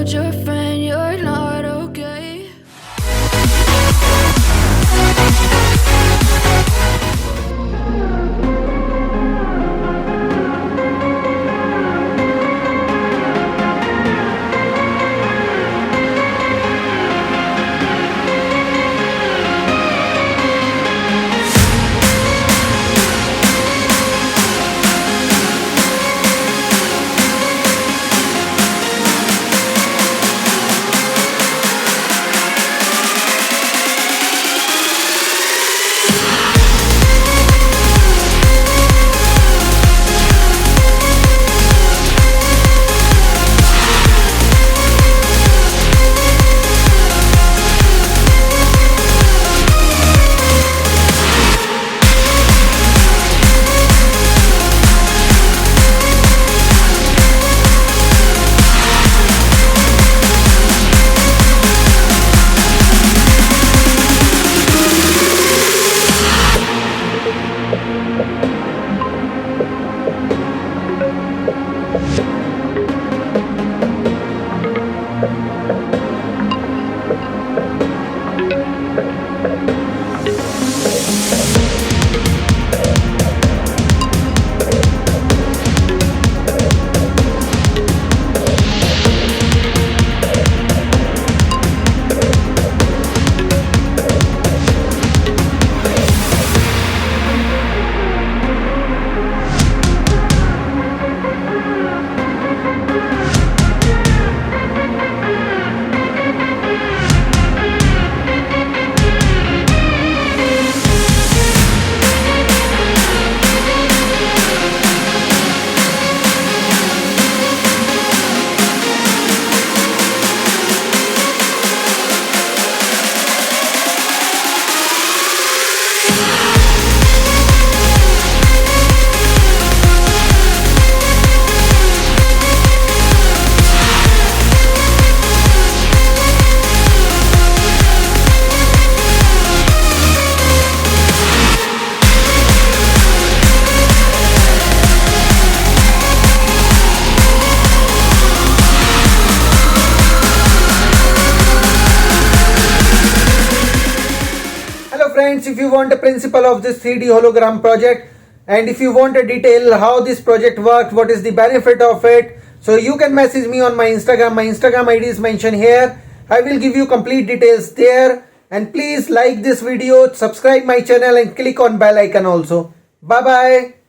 told your friend you're not okay. Friends, if you want a principle of this 3D hologram project, and if you want a detail how this project works, what is the benefit of it, so you can message me on my Instagram ID is mentioned here. I will give you complete details there. And please like this video, subscribe my channel and click on bell icon also. Bye bye.